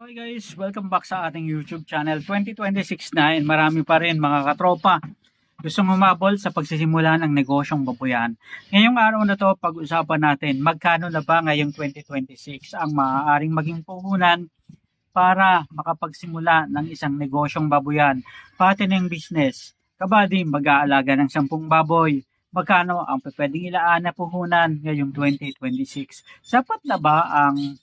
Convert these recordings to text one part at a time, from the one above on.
Okay guys, welcome back sa ating YouTube channel. 2026 na and marami pa rin mga katropa gustong humabol sa pagsisimula ng negosyong babuyan. Ngayong araw na to, pag-usapan natin magkano na ba ngayong 2026 ang maaaring maging puhunan para makapagsimula ng isang negosyong babuyan, pati ng business. Kabady, mag-aalaga ng 10 baboy. Magkano ang pwedeng ilaan na puhunan ngayong 2026? Sapat na ba ang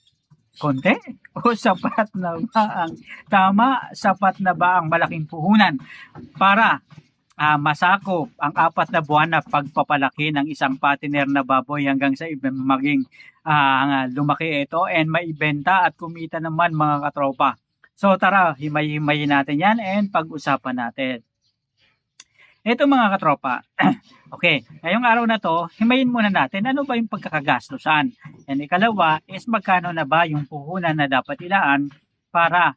konti? O sapat na ba ang tama? Sapat na ba ang malaking puhunan para masakop ang 4 na buwan na pagpapalaki ng isang patiner na baboy hanggang sa maging lumaki ito and maibenta at kumita naman mga katropa. So tara, himay-himayin natin yan and pag-usapan natin. Ito mga katropa, okay, ngayong araw na to, himayin muna natin ano ba yung pagkakagastusan. And ikalawa is magkano na ba yung puhunan na dapat ilaan para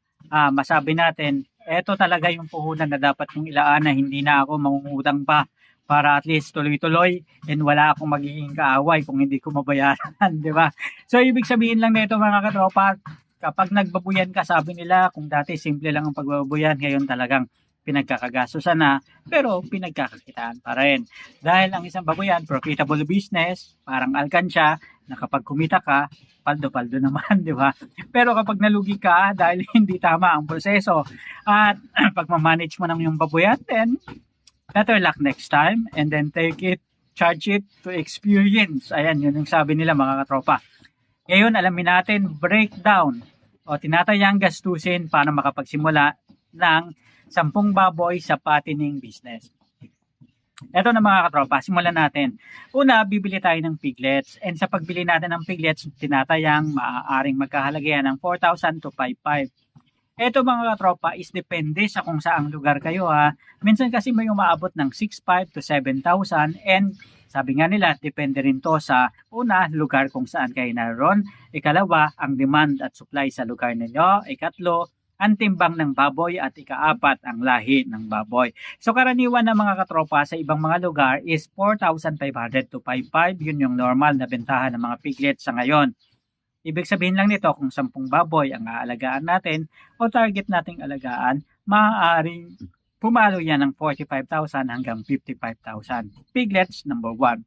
masabi natin, eto talaga yung puhunan na dapat kong ilaan na hindi na ako mangungutang pa para at least tuloy-tuloy and wala akong magiging kaaway kung hindi ko mabayaran, di ba? So ibig sabihin lang nito mga katropa, kapag nagbabuyan ka, sabi nila kung dati simple lang ang pagbabuyan, ngayon talagang pinagkakagastusan na, pero pinagkakakitaan pa rin. Dahil ang isang babuyan, profitable business, parang alkansya, na kapag kumita ka, paldo-paldo naman, di ba? Pero kapag nalugi ka dahil hindi tama ang proseso at pagmamanage mo ng yung babuyan, then better luck next time and then take it, charge it to experience. Ayan, yun yung sabi nila mga katropa. Ngayon, alamin natin, breakdown o tinatayang gastusin para makapagsimula ng 10 baboy sa patining business. Ito na mga katropa, simulan natin. Una, bibili tayo ng piglets. And sa pagbili natin ng piglets, tinatayang maaaring magkahalagayan ng 4,000 to 5,500. Ito mga katropa is depende sa kung saang lugar kayo ha. Minsan kasi may umaabot ng 6,500 to 7,000 and sabi nga nila, depende rin to sa una, lugar kung saan kayo naroon. Ikalawa, ang demand at supply sa lugar ninyo. Ikatlo, ang timbang ng baboy at ikaapat ang lahi ng baboy. So karaniwan ng mga katropa sa ibang mga lugar is 4,500 to 5,500. Yun yung normal na bentahan ng mga piglets sa ngayon. Ibig sabihin lang nito kung 10 baboy ang aalagaan natin o target nating alagaan, maaaring pumalo yan ng 45,000 hanggang 55,000. Piglets, number 1.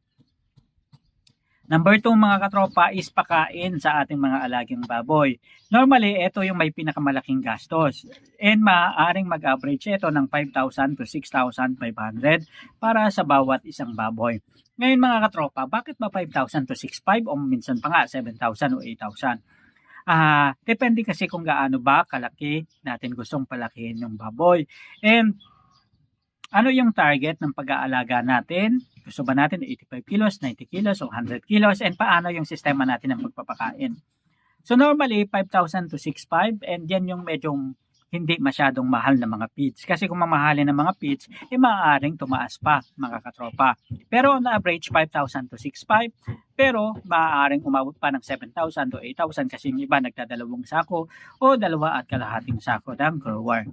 Number 2 mga katropa is pakain sa ating mga alagang baboy. Normally, ito yung may pinakamalaking gastos. And maaaring mag-average ito ng 5,000 to 6,500 para sa bawat isang baboy. Ngayon mga katropa, bakit ba 5,000 to 6,500 o minsan pa nga 7,000 o 8,000? Depende kasi kung gaano ba kalaki natin gustong palakihin yung baboy. And ano yung target ng pag-aalaga natin? Gusto ba natin 85 kilos, 90 kilos, o 100 kilos? And paano yung sistema natin ng pagpapakain? So normally, 5,000 to 6,500 and yan yung medyo hindi masyadong mahal na mga feeds. Kasi kung mamahalin ng mga feeds, maaaring tumaas pa mga katropa. Pero on average, 5,000 to 6,500. Pero maaaring umabot pa ng 7,000 to 8,000 kasi yung iba nagdadalawang sako o 2.5 sako ng grower.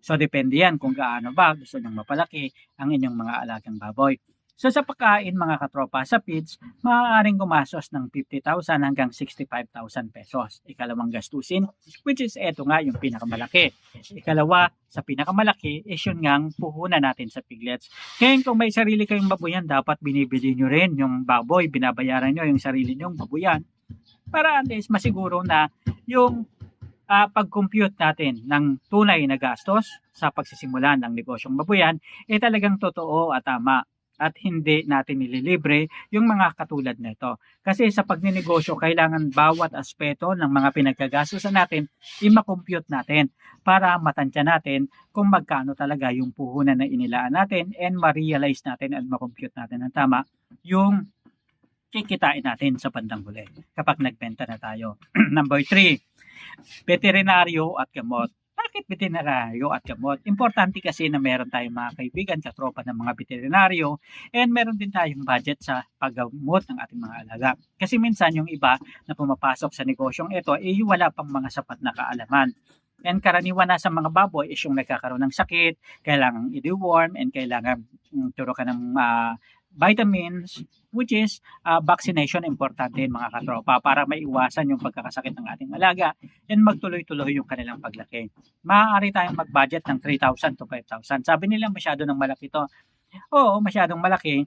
So depende yan kung gaano ba gusto nyong mapalaki ang inyong mga alagang baboy. So sa pagkain mga katropa sa feeds, maaaring gumastos ng 50,000 hanggang 65,000 pesos. Ikalawang gastusin, which is eto nga yung pinakamalaki. Ikalawa, sa pinakamalaki is yun ngang puhunan natin sa piglets. Ngayon kung may sarili kayong babuyan, dapat binibili nyo rin yung baboy, binabayaran nyo yung sarili nyong babuyan para at least masiguro na yung pag-compute natin ng tunay na gastos sa pagsisimula ng negosyong babuyan talagang totoo at tama at hindi natin nililibre yung mga katulad nito. Kasi sa pagninegosyo, kailangan bawat aspeto ng mga pinagkagastusan natin i-compute natin para matansya natin kung magkano talaga yung puhunan na inilaan natin and ma-realize natin at ma-compute natin ng tama yung kikitain natin sa bandang huli kapag nagbenta na tayo. Number 3, veterinaryo at gamot. Bakit veterinaryo at gamot? Importante kasi na meron tayong mga kaibigan, katropa ng mga veterinaryo and meron din tayong budget sa paggamot ng ating mga alaga. Kasi minsan yung iba na pumapasok sa negosyong ito wala pang mga sapat na kaalaman. And karaniwan na sa mga baboy is yung nagkakaroon ng sakit, kailangan i-deworm and kailangan turukan ng vitamins, which is vaccination importante mga katropa para maiwasan yung pagkakasakit ng ating alaga and magtuloy-tuloy yung kanilang paglaki. Maaari tayong mag-budget ng 3,000 to 5,000. Sabi nila masyado ng malaki to. Oo, masyadong malaki.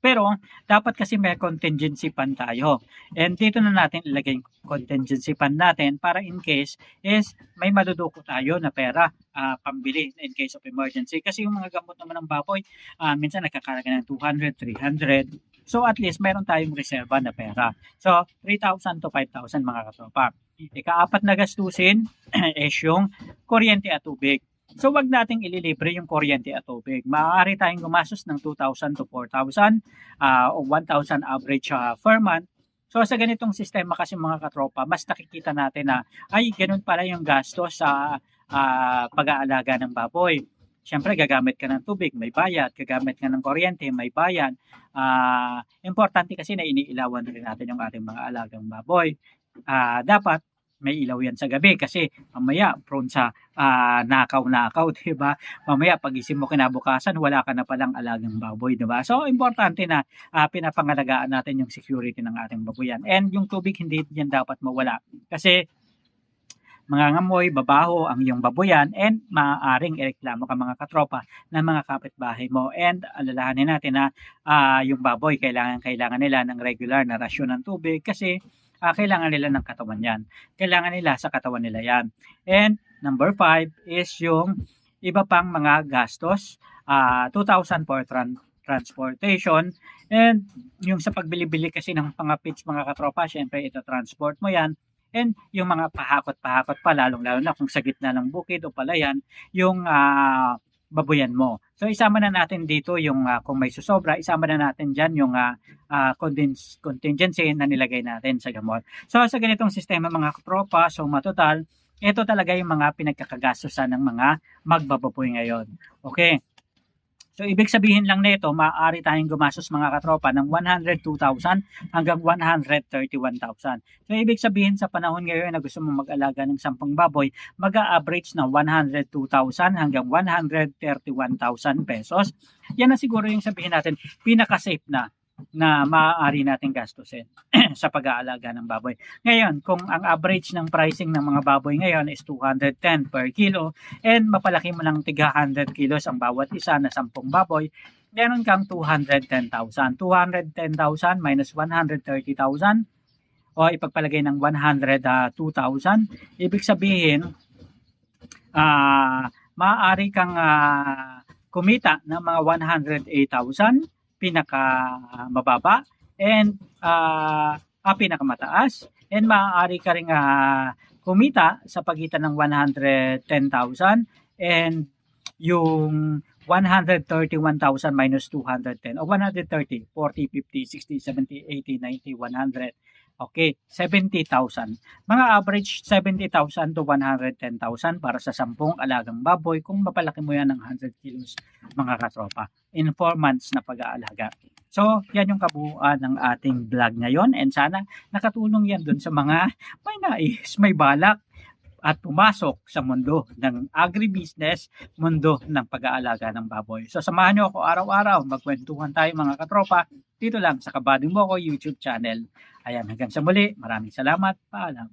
Pero dapat kasi may contingency fund tayo. And dito na natin ilagay yung contingency fund natin para in case is may maduduko tayo na pera pambili in case of emergency. Kasi yung mga gamot naman ng baboy, minsan nagkakalaga ng 200, 300. So at least meron tayong reserva na pera. So 3,000 to 5,000 mga katropa. Ika-apat na gastusin is yung kuryente at tubig. So wag nating ililibre yung kuryente at tubig. Maaari tayong gumastos ng 2,000 to 4,000 o 1,000 average per month. So sa ganitong sistema kasi mga katropa, mas nakikita natin na ay ganun pala yung gastos sa pag-aalaga ng baboy. Siyempre gagamit ka ng tubig, may bayad. Gagamit ka ng kuryente, may bayad. Importante kasi na iniilawan rin natin yung ating mga alagang baboy. Dapat may ilaw yan sa gabi kasi mamaya prone sa nakaw-nakaw, diba? Mamaya pagising mo kinabukasan, wala ka na palang alagang baboy, diba? So, importante na pinapangalagaan natin yung security ng ating baboyan. And yung tubig, hindi yan dapat mawala. Kasi mangangamoy, babaho ang iyong baboyan and maaaring ireklamo ka mga katropa ng mga kapitbahay mo. And alalahanin natin na yung baboy, kailangan nila ng regular na rasyon ng tubig kasi kailangan nila ng katawan yan. Kailangan nila sa katawan nila yan. And number 5 is yung iba pang mga gastos. 2,000 for transportation. And yung sa pagbili-bili kasi ng mga feeds mga katropa, syempre ito transport mo yan. And yung mga pahakot-pahakot pa, lalong-lalo na kung sa gitna ng bukid o palayan, yung baboyan mo. So isama na natin dito yung kung may susobra, isama na natin dyan yung contingency na nilagay natin sa gamot. So sa ganitong sistema mga katropa, so matotal, ito talaga yung mga pinagkakagastusan ng mga magbababoy ngayon. Okay. So, ibig sabihin lang nito, maaari tayong gumastos mga katropa ng 102,000 hanggang 131,000. So, ibig sabihin sa panahon ngayon na gusto mo mag-alaga ng 10 baboy, mag-a-average na 102,000 hanggang 131,000 pesos. Yan na siguro yung sabihin natin, pinaka-safe na maaari nating gastusin sa pag-aalaga ng baboy. Ngayon, kung ang average ng pricing ng mga baboy ngayon is 210 per kilo and mapalaki mo lang tiga 100 kilos ang bawat isa na 10 baboy, meron kang 210,000. 210,000 minus 130,000 o ipagpalagay ng 102,000, ibig sabihin, maaari kang kumita ng mga 108,000 pinaka mababa and pinakamataas, and maaari ka ring kumita sa pagitan ng 110,000 and yung 131,000 minus 210 o 130, 40, 50, 60, 70, 80, 90, 100. Okay, 70,000. Mga average 70,000 to 110,000 para sa 10 alagang baboy kung mapalaki mo yan ng 100 kilos mga katropa in 4 months na pag-aalaga. So, yan yung kabuuan ng ating vlog ngayon and sana nakatulong yan dun sa mga may nais, may balak at pumasok sa mundo ng agribusiness, mundo ng pag-aalaga ng baboy. So, samahan nyo ako araw-araw, magkwentuhan tayo mga katropa dito lang sa Kabading Boko YouTube channel. Ayan, hanggang sa muli, maraming salamat, paalam.